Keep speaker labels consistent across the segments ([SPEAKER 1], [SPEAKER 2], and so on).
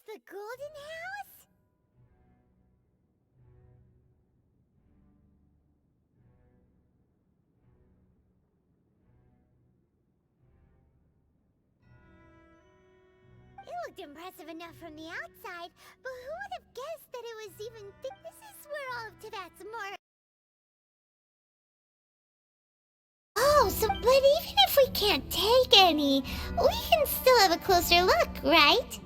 [SPEAKER 1] The Golden House? It looked impressive enough from the outside, but who would have guessed that it was even This is where all of Tibet's more... Oh, but even if we can't take any, we can still have a closer look, right?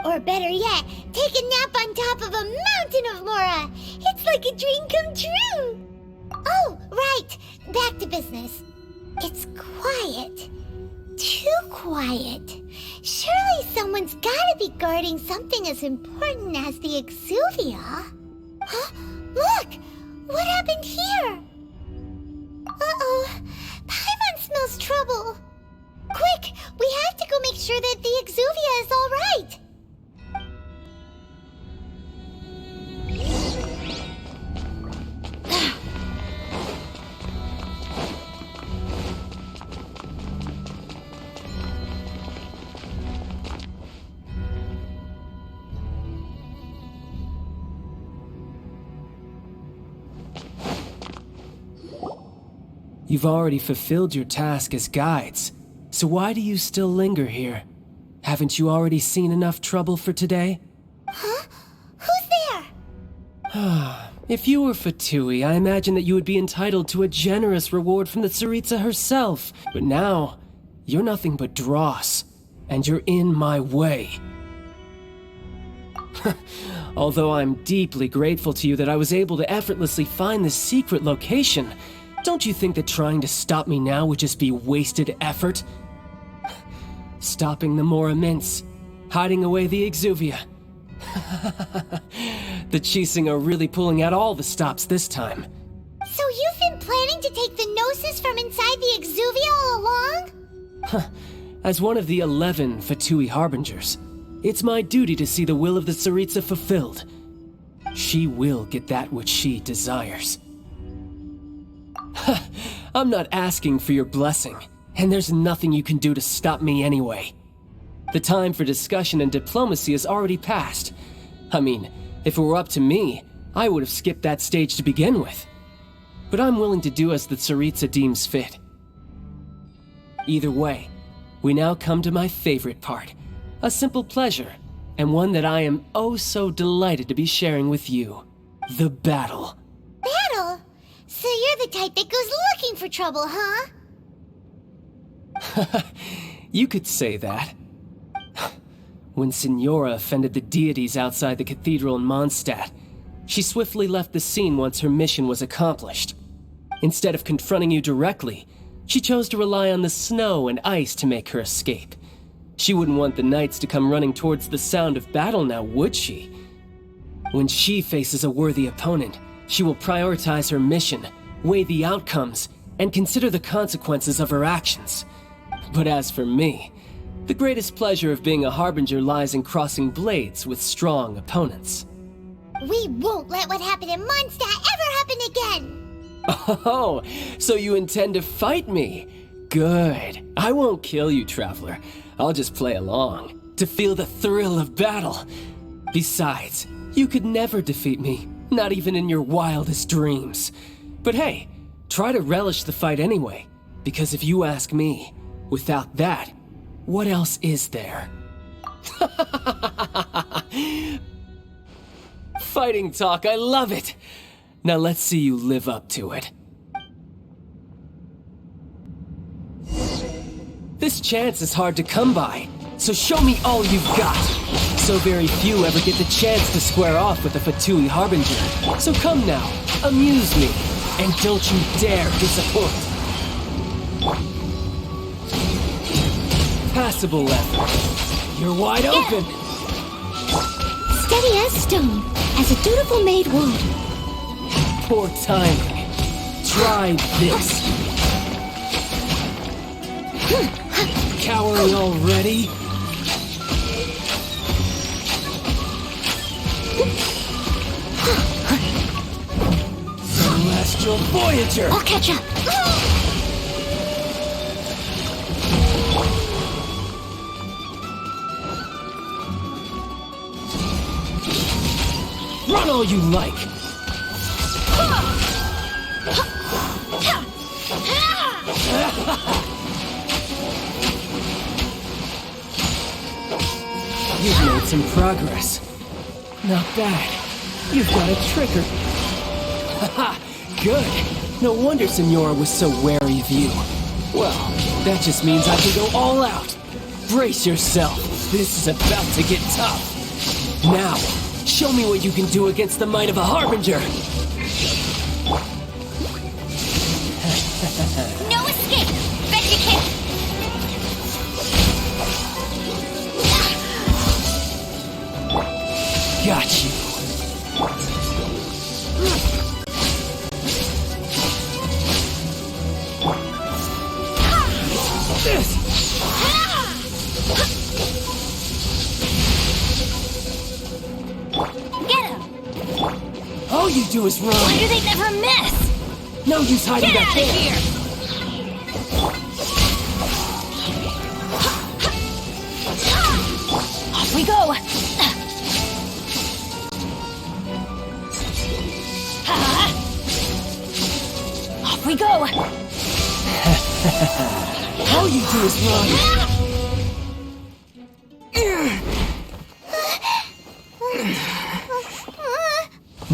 [SPEAKER 1] Or better yet, take a nap on top of a mountain of Mora! It's like a dream come true! Oh, right! Back to business. It's quiet. Too quiet. Surely someone's gotta be guarding something as important as the Exuvia. Huh? Look! What happened here? Uh-oh. Paimon smells trouble. Quick! We have to go make sure that the Exuvia is all right.
[SPEAKER 2] You've already fulfilled your task as guides, so why do you still linger here? Haven't you already seen enough trouble for today?
[SPEAKER 1] Huh? Who's there?
[SPEAKER 2] If you were Fatui, I imagine that you would be entitled to a generous reward from the Tsaritsa herself. But now, you're nothing but dross, and you're in my way. Although I'm deeply grateful to you that I was able to effortlessly find this secret location, don't you think that trying to stop me now would just be wasted effort? Stopping the Mora Mints, hiding away the Exuvia. The Chising are really pulling out all the stops this time.
[SPEAKER 1] So you've been planning to take the gnosis from inside the Exuvia all along?
[SPEAKER 2] As one of the 11 Fatui Harbingers, it's my duty to see the will of the Tsaritsa fulfilled. She will get that which she desires. I'm not asking for your blessing, and there's nothing you can do to stop me anyway. The time for discussion and diplomacy has already passed. I mean, if it were up to me, I would have skipped that stage to begin with. But I'm willing to do as the Tsaritsa deems fit. Either way, we now come to my favorite part. A simple pleasure, and one that I am oh so delighted to be sharing with you. The battle.
[SPEAKER 1] Battle? So you're the type that goes looking for trouble, huh?
[SPEAKER 2] You could say that. When Signora offended the deities outside the cathedral in Mondstadt, she swiftly left the scene once her mission was accomplished. Instead of confronting you directly, she chose to rely on the snow and ice to make her escape. She wouldn't want the knights to come running towards the sound of battle now, would she? When she faces a worthy opponent, she will prioritize her mission, weigh the outcomes, and consider the consequences of her actions. But as for me, the greatest pleasure of being a Harbinger lies in crossing blades with strong opponents.
[SPEAKER 1] We won't let what happened in Mondstadt ever happen again!
[SPEAKER 2] Oh, so you intend to fight me? Good. I won't kill you, Traveler. I'll just play along, to feel the thrill of battle. Besides, you could never defeat me, not even in your wildest dreams. But hey, try to relish the fight anyway, because if you ask me, without that, what else is there? Fighting talk, I love it! Now let's see you live up to it. This chance is hard to come by, so show me all you've got. So very few ever get the chance to square off with a Fatui Harbinger. So come now, amuse me, and don't you dare disappoint. Passable effort. You're wide open.
[SPEAKER 1] Steady as stone, as a dutiful maid would.
[SPEAKER 2] Poor timing. Try this. Cowering already? Celestial Voyager!
[SPEAKER 1] I'll catch up.
[SPEAKER 2] Run all you like! You've made some progress. Not bad. You've got a trigger. Haha, good. No wonder Signora was so wary of you. Well, that just means I can go all out. Brace yourself. This is about to get tough. Now, show me what you can do against the might of a Harbinger.
[SPEAKER 1] No escape! Bet you can't!
[SPEAKER 2] Got you. This.
[SPEAKER 1] Get him!
[SPEAKER 2] All you do is run.
[SPEAKER 1] Why do they never miss?
[SPEAKER 2] No use hiding
[SPEAKER 1] Get
[SPEAKER 2] back
[SPEAKER 1] out
[SPEAKER 2] there.
[SPEAKER 1] of here! Off we go! Off we go!
[SPEAKER 2] All you do is run.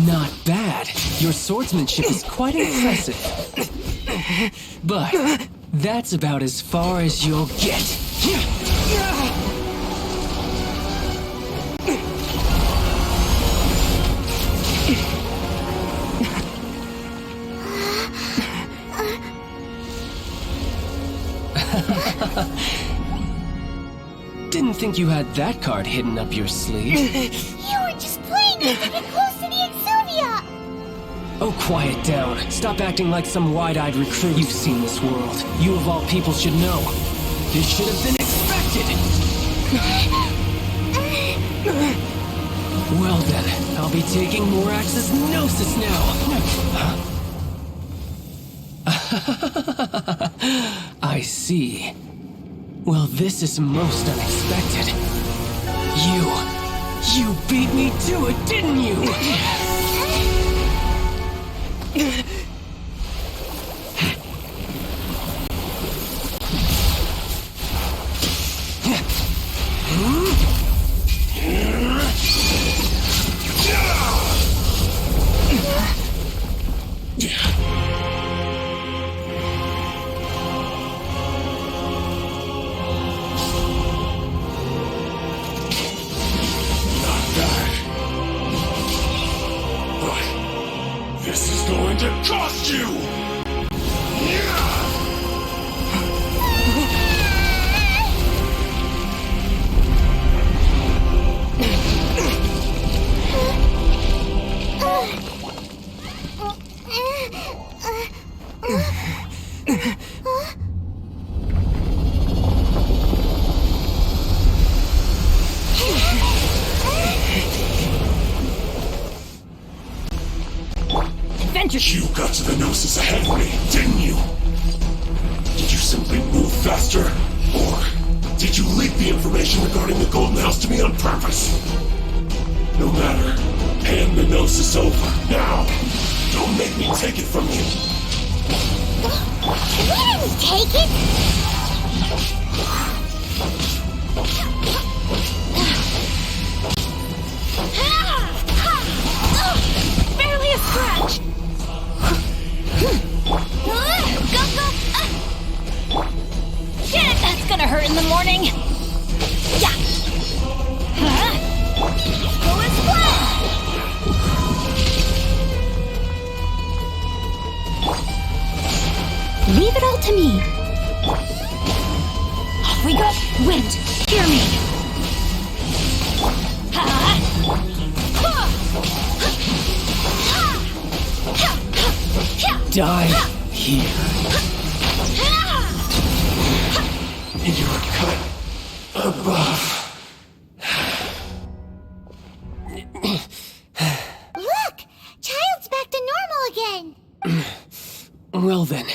[SPEAKER 2] Not bad. Your swordsmanship is quite impressive. But that's about as far as you'll get. Didn't think you had that card hidden up your sleeve.
[SPEAKER 1] You were just playing me to get close to the Exuvia!
[SPEAKER 2] Oh, quiet down. Stop acting like some wide-eyed recruit. You've seen this world. You of all people should know. This should have been expected! Well then, I'll be taking Morax's gnosis now. I see. Well, this is most unexpected. You beat me to it, didn't you?
[SPEAKER 3] This is going to cost you! You got to the gnosis ahead of me, didn't you? Did you simply move faster? Or did you leak the information regarding the Golden House to me on purpose? No matter. Hand the gnosis over, now! Don't make me take it from you!
[SPEAKER 1] We didn't take it! Barely a scratch! Go! Get it! That's gonna hurt in the morning! Yeah! Go and splash! Leave it all to me! Off we go! Wind, hear me!
[SPEAKER 2] Die here.
[SPEAKER 3] You're cut above.
[SPEAKER 1] Look! Childe's back to normal again!
[SPEAKER 2] Well then,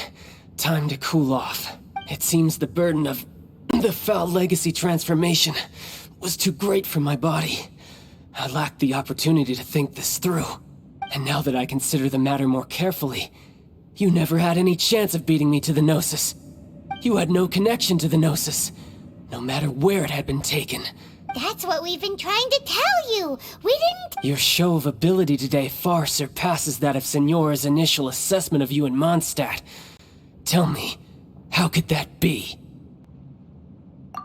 [SPEAKER 2] time to cool off. It seems the burden of the foul legacy transformation was too great for my body. I lacked the opportunity to think this through. And now that I consider the matter more carefully, you never had any chance of beating me to the gnosis. You had no connection to the gnosis, no matter where it had been taken.
[SPEAKER 1] That's what we've been trying to tell you! We didn't—
[SPEAKER 2] Your show of ability today far surpasses that of Signora's initial assessment of you in Mondstadt. Tell me, how could that be?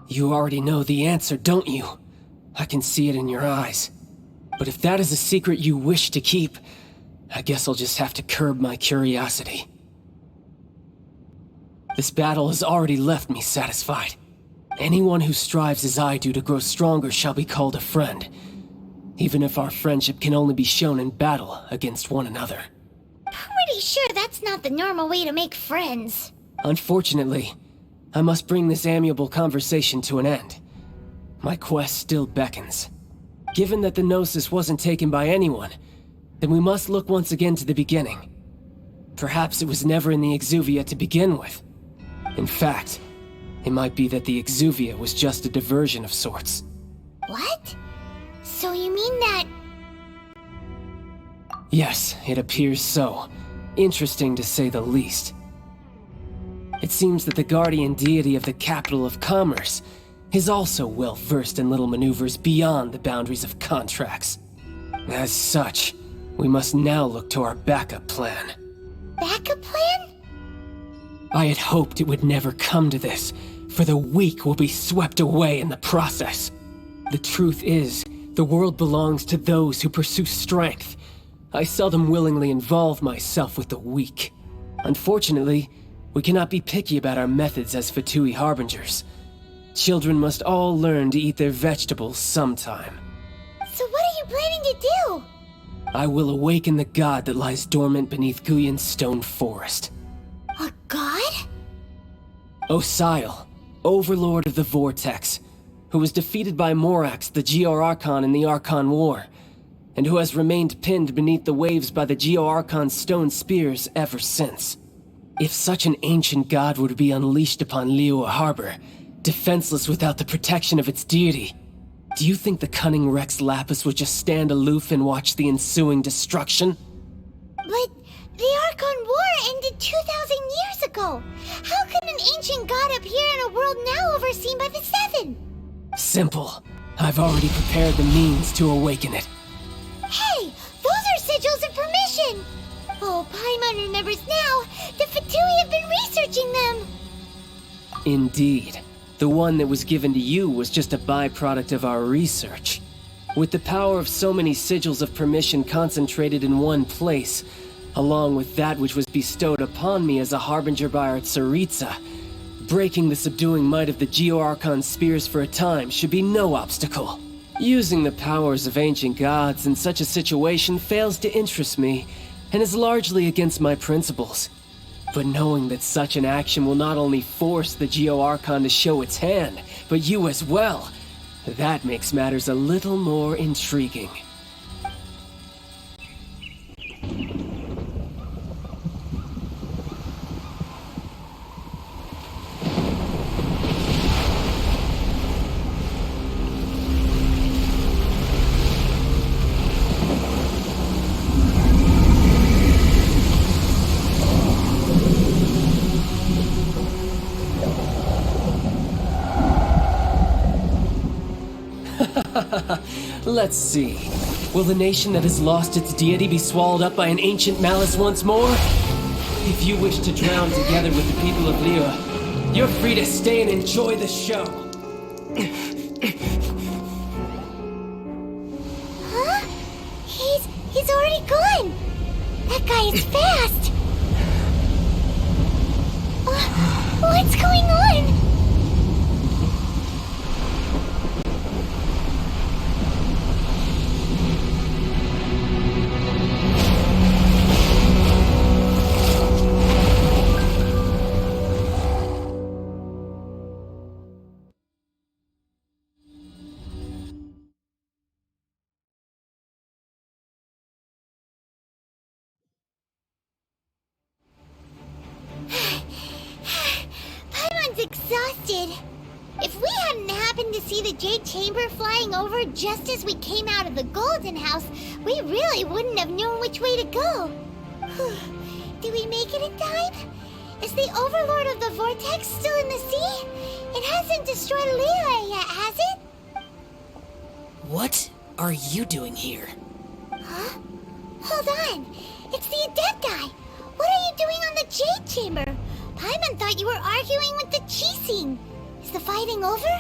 [SPEAKER 2] You already know the answer, don't you? I can see it in your eyes. But if that is a secret you wish to keep, I guess I'll just have to curb my curiosity. This battle has already left me satisfied. Anyone who strives as I do to grow stronger shall be called a friend, even if our friendship can only be shown in battle against one another.
[SPEAKER 1] Pretty sure that's not the normal way to make friends.
[SPEAKER 2] Unfortunately, I must bring this amiable conversation to an end. My quest still beckons. Given that the Gnosis wasn't taken by anyone, then we must look once again to the beginning. Perhaps it was never in the Exuvia to begin with. In fact, it might be that the Exuvia was just a diversion of sorts.
[SPEAKER 1] What? So you mean that—
[SPEAKER 2] Yes, it appears so. Interesting to say the least. It seems that the guardian deity of the capital of commerce is also well versed in little maneuvers beyond the boundaries of contracts. As such, we must now look to our backup plan.
[SPEAKER 1] backup plan?
[SPEAKER 2] I had hoped it would never come to this, for the weak will be swept away in the process. The truth is, the world belongs to those who pursue strength. I seldom willingly involve myself with the weak. Unfortunately, we cannot be picky about our methods as Fatui Harbingers. Children must all learn to eat their vegetables sometime.
[SPEAKER 1] So what are you planning to do?
[SPEAKER 2] I will awaken the god that lies dormant beneath Guyon's stone forest.
[SPEAKER 1] A god?
[SPEAKER 2] Osial, overlord of the Vortex, who was defeated by Morax, the Geo-Archon in the Archon War, and who has remained pinned beneath the waves by the Geo-Archon's stone spears ever since. If such an ancient god were to be unleashed upon Liyue Harbor, defenseless without the protection of its deity, do you think the cunning Rex Lapis would just stand aloof and watch the ensuing destruction?
[SPEAKER 1] But the Archon War ended 2,000 years ago. How could an ancient god appear in a world now overseen by the Seven?
[SPEAKER 2] Simple. I've already prepared the means to awaken it.
[SPEAKER 1] Hey, those are sigils of permission! Oh, Paimon remembers now. The Fatui have been researching them.
[SPEAKER 2] Indeed. The one that was given to you was just a byproduct of our research. With the power of so many sigils of permission concentrated in one place, along with that which was bestowed upon me as a harbinger by our Tsaritsa, breaking the subduing might of the Geo-Archon spears for a time should be no obstacle. Using the powers of ancient gods in such a situation fails to interest me, and is largely against my principles. But knowing that such an action will not only force the Geo-Archon to show its hand, but you as well, that makes matters a little more intriguing. Let's see. Will the nation that has lost its deity be swallowed up by an ancient malice once more? If you wish to drown together with the people of Liyue, you're free to stay and enjoy the show.
[SPEAKER 1] Huh? He's already gone. That guy is fast. What's going on? Paimon's exhausted. If we hadn't happened to see the Jade Chamber flying over just as we came out of the Golden House, we really wouldn't have known which way to go. Did we make it in time? Is the Overlord of the Vortex still in the sea? It hasn't destroyed Liyue yet, has it?
[SPEAKER 4] What are you doing here?
[SPEAKER 1] Huh? Hold on. It's the Adepti. What are you doing on the Jade Chamber? Paimon thought you were arguing with the Chising. Is the fighting over?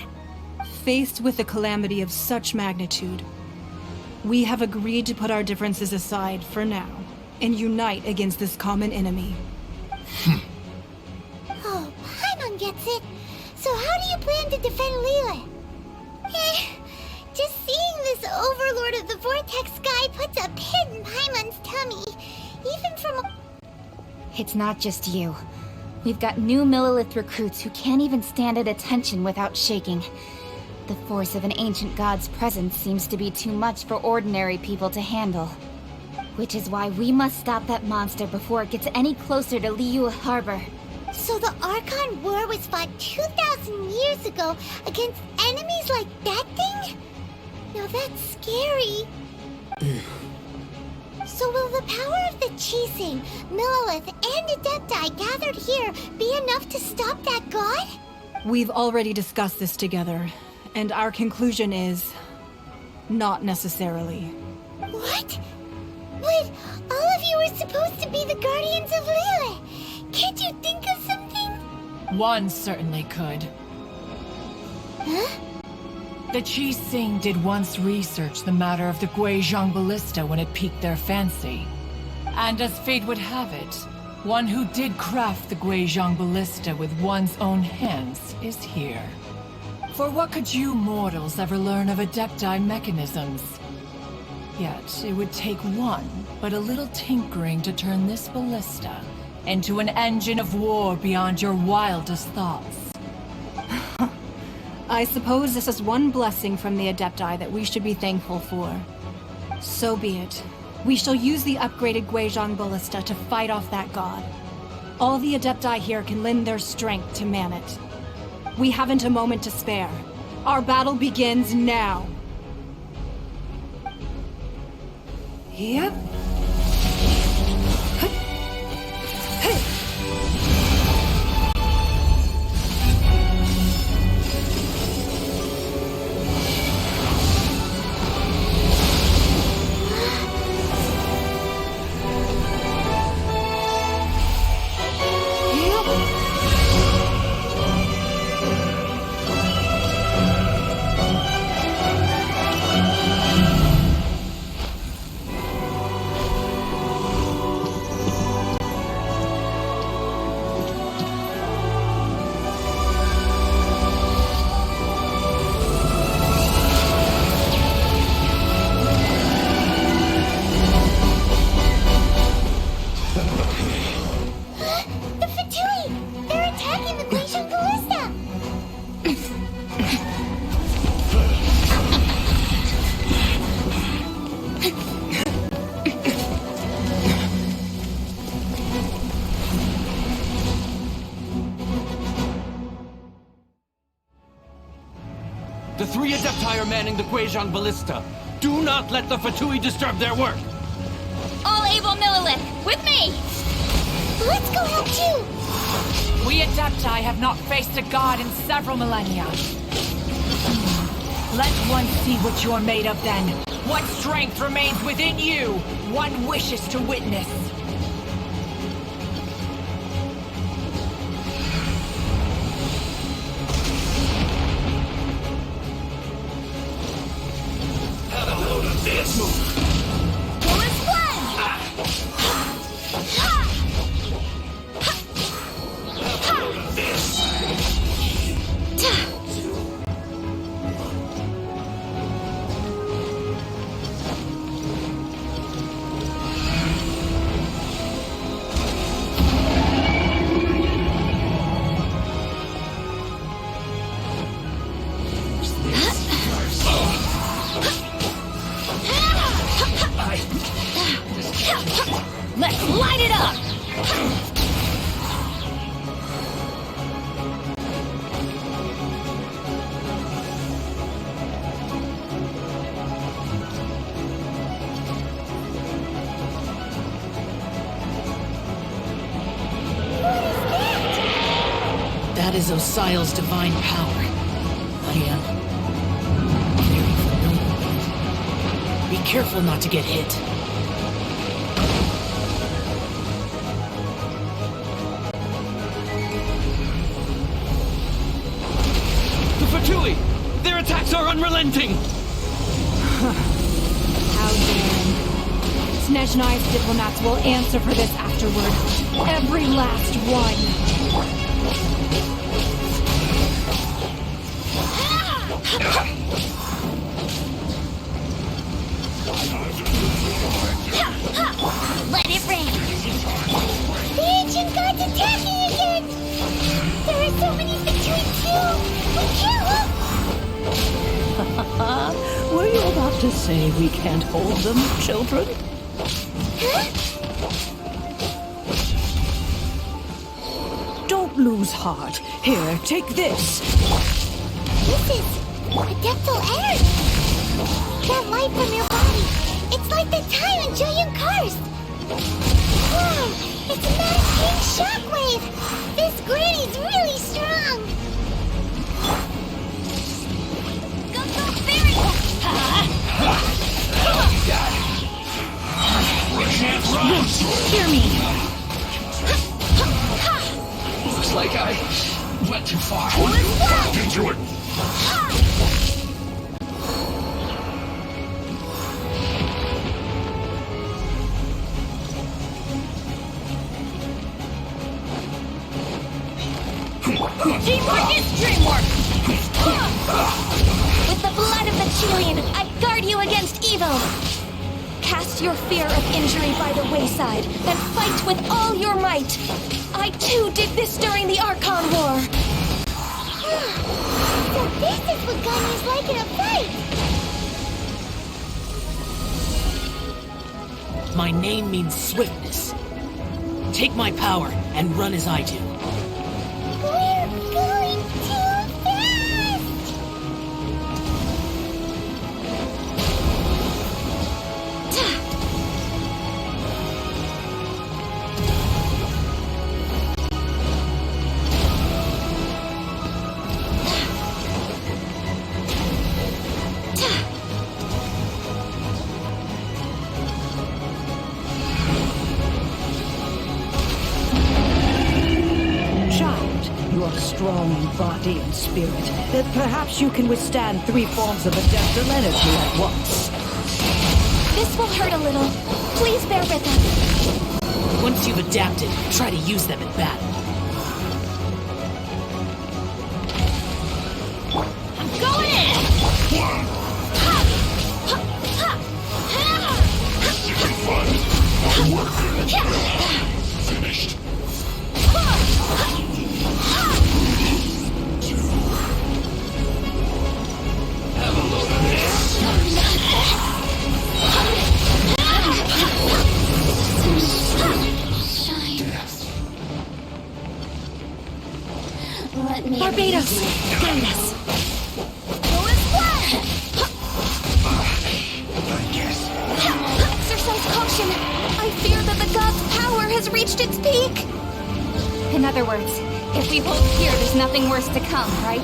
[SPEAKER 5] Faced with a calamity of such magnitude, we have agreed to put our differences aside for now and unite against this common enemy.
[SPEAKER 1] Oh, Paimon gets it. So how do you plan to defend Liyue? Just seeing this Overlord of the Vortex guy puts a pit in Paimon's tummy. Even from
[SPEAKER 6] It's not just you. We've got new Millilith recruits who can't even stand at attention without shaking. The force of an ancient god's presence seems to be too much for ordinary people to handle. Which is why we must stop that monster before it gets any closer to Liyue Harbor.
[SPEAKER 1] So the Archon War was fought 2,000 years ago against enemies like that thing? Now that's scary. So will the power of the Chising, Millilith, and Adepti gathered here be enough to stop that god?
[SPEAKER 5] We've already discussed this together, and our conclusion is... not necessarily.
[SPEAKER 1] What? But all of you were supposed to be the guardians of Liyue. Can't you think of something?
[SPEAKER 7] One certainly could.
[SPEAKER 1] Huh?
[SPEAKER 7] The Chising did once research the matter of the Guizhong ballista when it piqued their fancy. And as fate would have it, one who did craft the Guizhong ballista with one's own hands is here. For what could you mortals ever learn of Adepti mechanisms? Yet, it would take one, but a little tinkering to turn this ballista into an engine of war beyond your wildest thoughts.
[SPEAKER 5] I suppose this is one blessing from the Adepti that we should be thankful for. So be it. We shall use the upgraded Guizhong ballista to fight off that god. All the Adepti here can lend their strength to man it. We haven't a moment to spare. Our battle begins now. Yep.
[SPEAKER 8] The three Adepti are manning the Guizhong ballista. Do not let the Fatui disturb their work!
[SPEAKER 6] All able Millilith, with me!
[SPEAKER 1] Let's go help too!
[SPEAKER 7] We Adepti have not faced a god in several millennia. Let one see what you're made of then. What strength remains within you, one wishes to witness.
[SPEAKER 3] Have a load of this!
[SPEAKER 6] Killer's one!
[SPEAKER 3] Have a load of this!
[SPEAKER 6] Let's light it up!
[SPEAKER 4] That is Osial's divine power. I am very familiar with it. Be careful not to get hit.
[SPEAKER 8] The Fatui! Their attacks are unrelenting!
[SPEAKER 5] How dare. Snezhnai's diplomats will answer for this afterward. Every last one.
[SPEAKER 1] Let it rain! The ancient god's attacking again! There are so many between two! We can't look!
[SPEAKER 9] Were you about to say we can't hold them, children?
[SPEAKER 1] Huh?
[SPEAKER 9] Don't lose heart. Here, take this.
[SPEAKER 1] This is adeptal air! That light from your body! It's like the time in Julian Karst! Wow! It's not a pink shockwave! This granny's really strong! Go, fairy!
[SPEAKER 5] Hear me.
[SPEAKER 3] Looks like I went too far. Back into it!
[SPEAKER 1] Teamwork is dreamwork! With the blood of the Chilean, I guard you against evil! Cast your fear of injury by the wayside, and fight with all your might! I too did this during the Archon War! So this is what Ganya's like in a fight!
[SPEAKER 4] My name means swiftness. Take my power and run as I do.
[SPEAKER 1] We're going too fast!
[SPEAKER 9] You are strong in body and spirit. Perhaps you can withstand 3 forms of adeptal energy at once.
[SPEAKER 1] This will hurt a little. Please bear with us.
[SPEAKER 4] Once you've adapted, try to use them in battle.
[SPEAKER 1] I'm going in!
[SPEAKER 3] This should be fun. Our work here is finished. Have a look at this.
[SPEAKER 1] Let me
[SPEAKER 5] Barbados, guide us.
[SPEAKER 1] Exercise caution. I fear that the god's power has reached its peak.
[SPEAKER 6] In other words, if we hold here, there's nothing worse to come, right?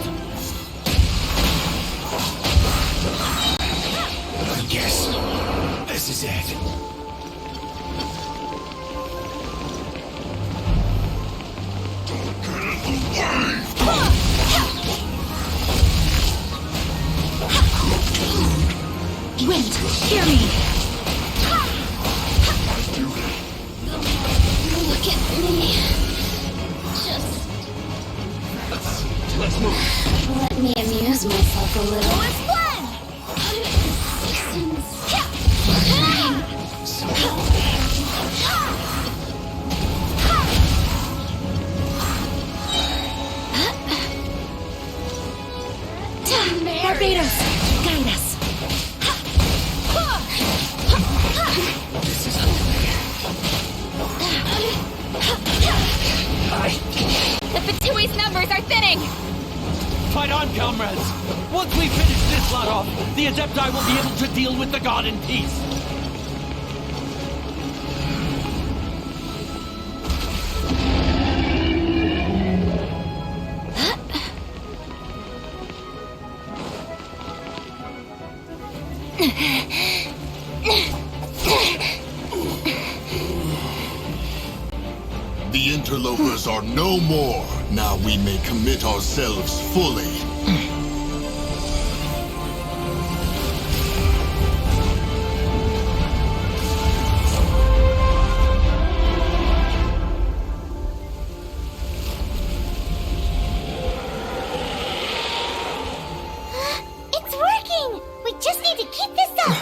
[SPEAKER 3] I guess this is it.
[SPEAKER 5] Wind, hear me.
[SPEAKER 1] Look at me. Just
[SPEAKER 3] Let's move.
[SPEAKER 1] let me amuse myself a little. Let's play!
[SPEAKER 5] Barbados, guide us.
[SPEAKER 3] This is unfair.
[SPEAKER 6] The Fatui's numbers are thinning!
[SPEAKER 8] Fight on, comrades! Once we finish this lot off, the Adepti will be able to deal with the god in peace.
[SPEAKER 10] The interlopers are no more. Now we may commit ourselves fully.
[SPEAKER 1] It's working! We just need to keep this up!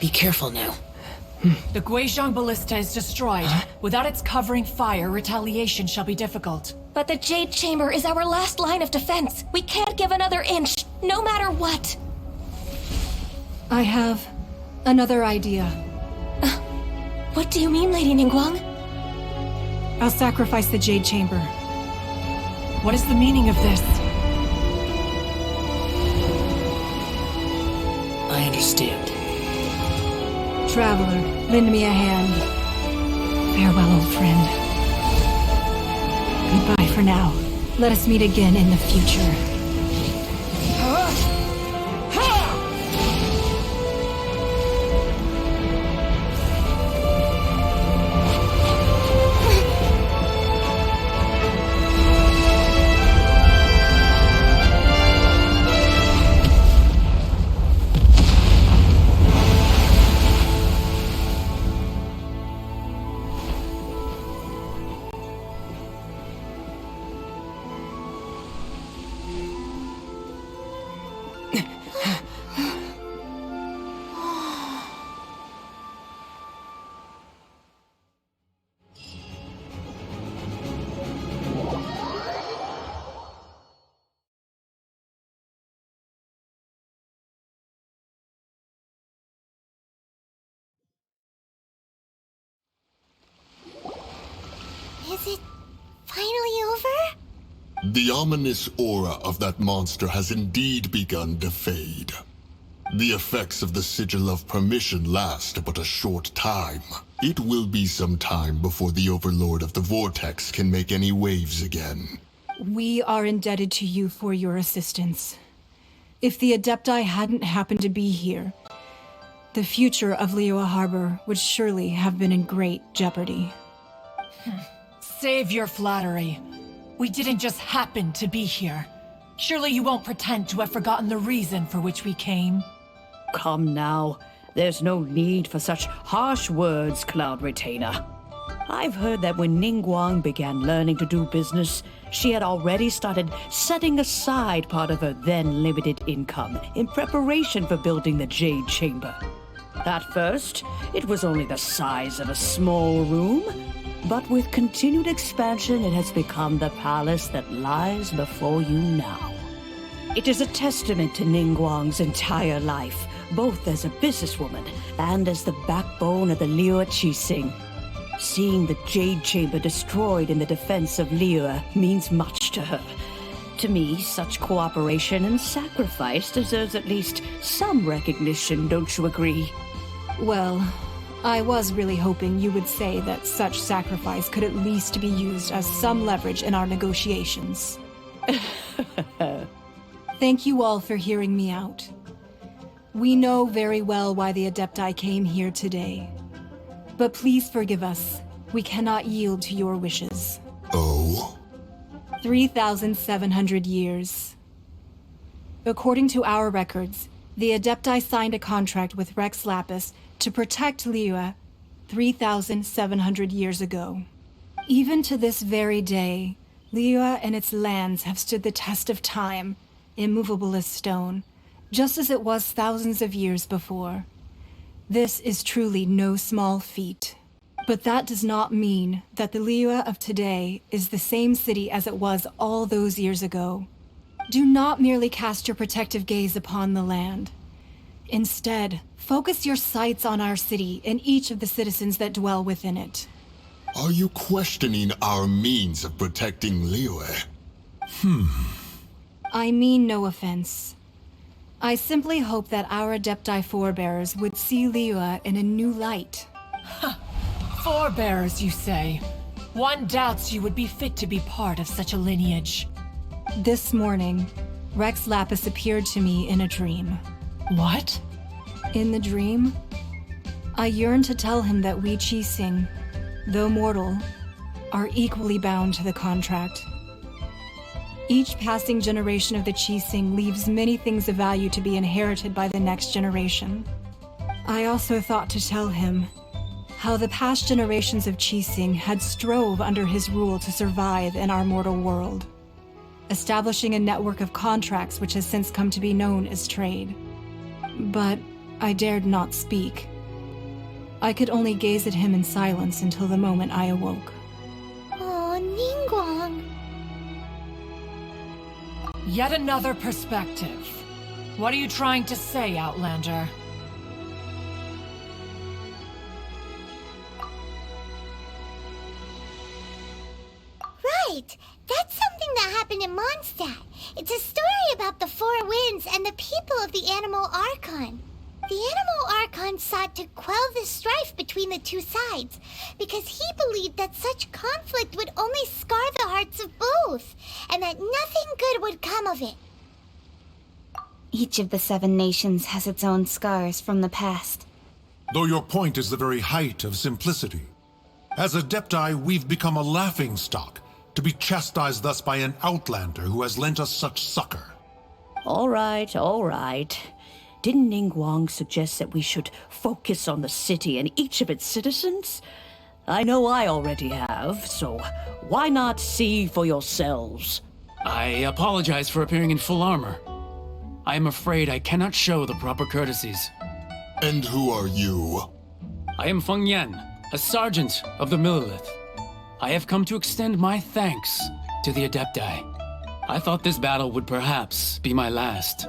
[SPEAKER 4] Be careful now.
[SPEAKER 7] The Guizhong Ballista is destroyed. Without its covering fire, retaliation shall be difficult.
[SPEAKER 11] But the Jade Chamber is our last line of defense. We can't give another inch, no matter what.
[SPEAKER 5] I have another idea.
[SPEAKER 11] What do you mean, Lady Ningguang?
[SPEAKER 5] I'll sacrifice the Jade Chamber.
[SPEAKER 7] What is the meaning of this?
[SPEAKER 4] I understand.
[SPEAKER 5] Traveler, lend me a hand. Farewell, old friend. Goodbye for now. Let us meet again in the future.
[SPEAKER 1] Is it finally over?
[SPEAKER 10] The ominous aura of that monster has indeed begun to fade. The effects of the Sigil of Permission last but a short time. It will be some time before the Overlord of the Vortex can make any waves again.
[SPEAKER 5] We are indebted to you for your assistance. If the Adepti hadn't happened to be here, the future of Liyue Harbor would surely have been in great jeopardy.
[SPEAKER 7] Save your flattery. We didn't just happen to be here. Surely you won't pretend to have forgotten the reason for which we came.
[SPEAKER 9] Come now. There's no need for such harsh words, Cloud Retainer. I've heard that when Ningguang began learning to do business, she had already started setting aside part of her then limited income in preparation for building the Jade Chamber. At first, it was only the size of a small room, but with continued expansion, it has become the palace that lies before you now. It is a testament to Ningguang's entire life, both as a businesswoman and as the backbone of the Liyue Qixing. Seeing the Jade Chamber destroyed in the defense of Liyue means much to her. To me, such cooperation and sacrifice deserves at least some recognition, don't you agree?
[SPEAKER 5] Well, I was really hoping you would say that such sacrifice could at least be used as some leverage in our negotiations. Thank you all for hearing me out. We know very well why the Adepti came here today. But please forgive us. We cannot yield to your wishes.
[SPEAKER 10] Oh?
[SPEAKER 5] 3,700 years. According to our records, the Adepti signed a contract with Rex Lapis to protect Liyue 3,700 years ago. Even to this very day, Liyue and its lands have stood the test of time, immovable as stone, just as it was thousands of years before. This is truly no small feat. But that does not mean that the Liyue of today is the same city as it was all those years ago. Do not merely cast your protective gaze upon the land. Instead, focus your sights on our city and each of the citizens that dwell within it.
[SPEAKER 10] Are you questioning our means of protecting Liyue?
[SPEAKER 5] I mean no offense. I simply hope that our Adepti forebears would see Liyue in a new light.
[SPEAKER 7] Forebears, you say? One doubts you would be fit to be part of such a lineage.
[SPEAKER 5] This morning, Rex Lapis appeared to me in a dream.
[SPEAKER 7] What?
[SPEAKER 5] In the dream, I yearned to tell him that we Qixing, though mortal, are equally bound to the contract. Each passing generation of the Qixing leaves many things of value to be inherited by the next generation. I also thought to tell him how the past generations of Qixing had strove under his rule to survive in our mortal world, establishing a network of contracts which has since come to be known as trade. But I dared not speak. I could only gaze at him in silence until the moment I awoke.
[SPEAKER 1] Oh, Ningguang.
[SPEAKER 7] Yet another perspective. What are you trying to say, Outlander?
[SPEAKER 1] Right! That's something that happened in Mondstadt. It's a story about the Four Winds and the people of the Animal Archon. The Animal Archon sought to quell the strife between the two sides, because he believed that such conflict would only scar the hearts of both, and that nothing good would come of it.
[SPEAKER 6] Each of the 7 nations has its own scars from the past.
[SPEAKER 12] Though your point is the very height of simplicity. As Adepti, we've become a laughingstock, to be chastised thus by an outlander who has lent us such succor.
[SPEAKER 9] All right, all right. Didn't Ningguang suggest that we should focus on the city and each of its citizens? I know I already have, so why not see for yourselves?
[SPEAKER 8] I apologize for appearing in full armor. I am afraid I cannot show the proper courtesies.
[SPEAKER 10] And who are you?
[SPEAKER 8] I am Feng Yan, a sergeant of the Millelith. I have come to extend my thanks to the Adepti. I thought this battle would perhaps be my last.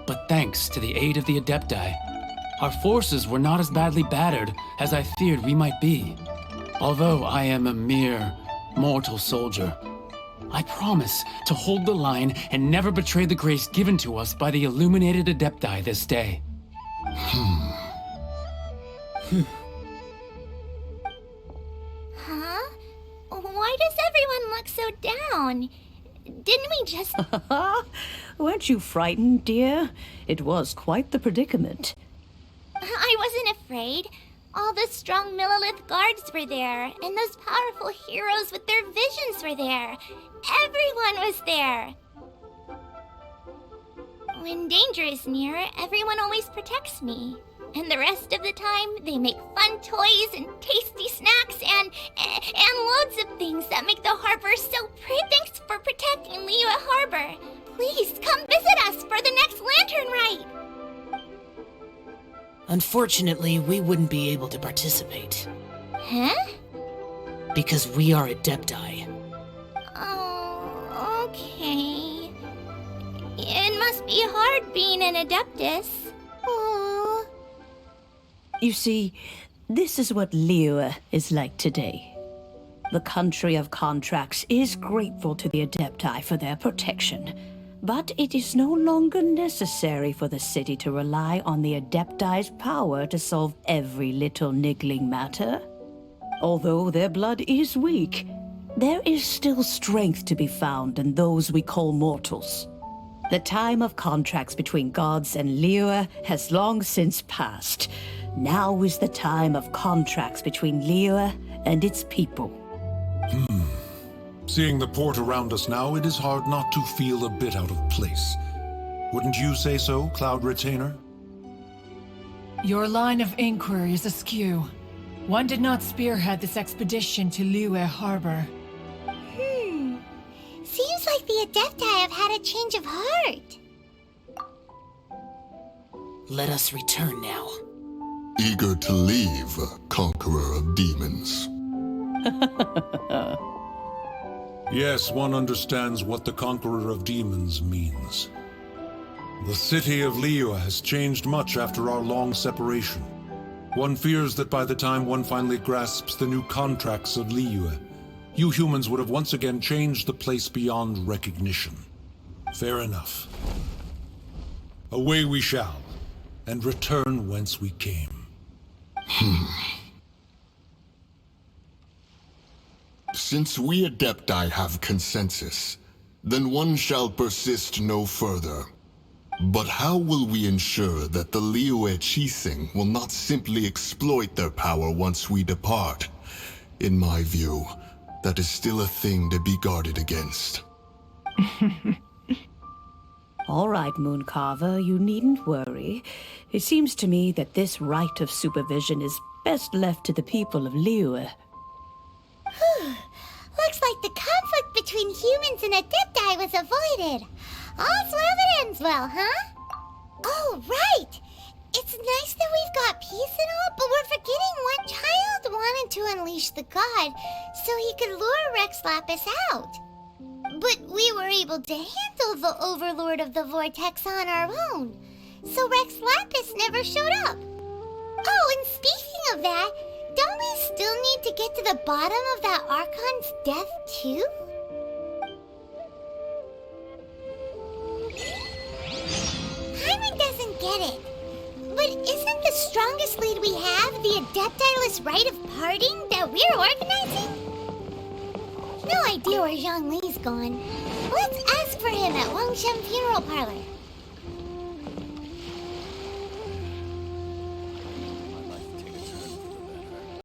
[SPEAKER 8] But thanks to the aid of the Adepti, our forces were not as badly battered as I feared we might be. Although I am a mere mortal soldier, I promise to hold the line and never betray the grace given to us by the illuminated Adepti this day.
[SPEAKER 1] Huh? Why does everyone look so down? Didn't we just...
[SPEAKER 9] Weren't you frightened, dear? It was quite the predicament.
[SPEAKER 1] I wasn't afraid. All the strong Millelith guards were there, and those powerful heroes with their visions were there. Everyone was there. When danger is near, everyone always protects me. And the rest of the time, they make fun toys and tasty snacks and loads of things that make the harbor so pretty. Thanks for protecting Liyue Harbor. Please come visit us for the next lantern rite.
[SPEAKER 4] Unfortunately, we wouldn't be able to participate.
[SPEAKER 1] Huh?
[SPEAKER 4] Because we are Adepti.
[SPEAKER 1] Oh, okay. It must be hard being an Adeptus. Aww.
[SPEAKER 9] You see, this is what Liyue is like today. The country of contracts is grateful to the Adepti for their protection, but it is no longer necessary for the city to rely on the Adepti's power to solve every little niggling matter. Although their blood is weak, there is still strength to be found in those we call mortals. The time of contracts between gods and Liyue has long since passed. Now is the time of contracts between Liyue and its people.
[SPEAKER 12] Seeing the port around us now, it is hard not to feel a bit out of place. Wouldn't you say so, Cloud Retainer?
[SPEAKER 7] Your line of inquiry is askew. One did not spearhead this expedition to Liyue Harbor.
[SPEAKER 1] Seems like the Adepti have had a change of heart.
[SPEAKER 4] Let us return now.
[SPEAKER 10] Eager to leave, conqueror of demons.
[SPEAKER 12] Yes, one understands what the Conqueror of Demons means. The city of Liyue has changed much after our long separation. One fears that by the time one finally grasps the new contracts of Liyue, you humans would have once again changed the place beyond recognition. Fair enough. Away we shall, and return whence we came.
[SPEAKER 10] Since we Adepti have consensus, then one shall persist no further. But how will we ensure that the liyue Qixing will not simply exploit their power once we depart? In my view, that is still a thing to be guarded against.
[SPEAKER 9] All right, Mooncarver, you needn't worry. It seems to me that this right of supervision is best left to the people of Liyue.
[SPEAKER 1] Looks like the conflict between humans and Adepti was avoided. All's well that ends well, huh? Oh, right! It's nice that we've got peace and all, but we're forgetting one child wanted to unleash the god so he could lure Rex Lapis out. But we were able to handle the Overlord of the Vortex on our own, so Rex Lapis never showed up. Oh, and speaking of that, don't we still need to get to the bottom of that Archon's death, too? Hyman doesn't get it. But isn't the strongest lead we have the Adeptiless rite of parting that we're organizing? No idea where Zhang Li's gone. Let's ask for him at Wangshan Funeral Parlor.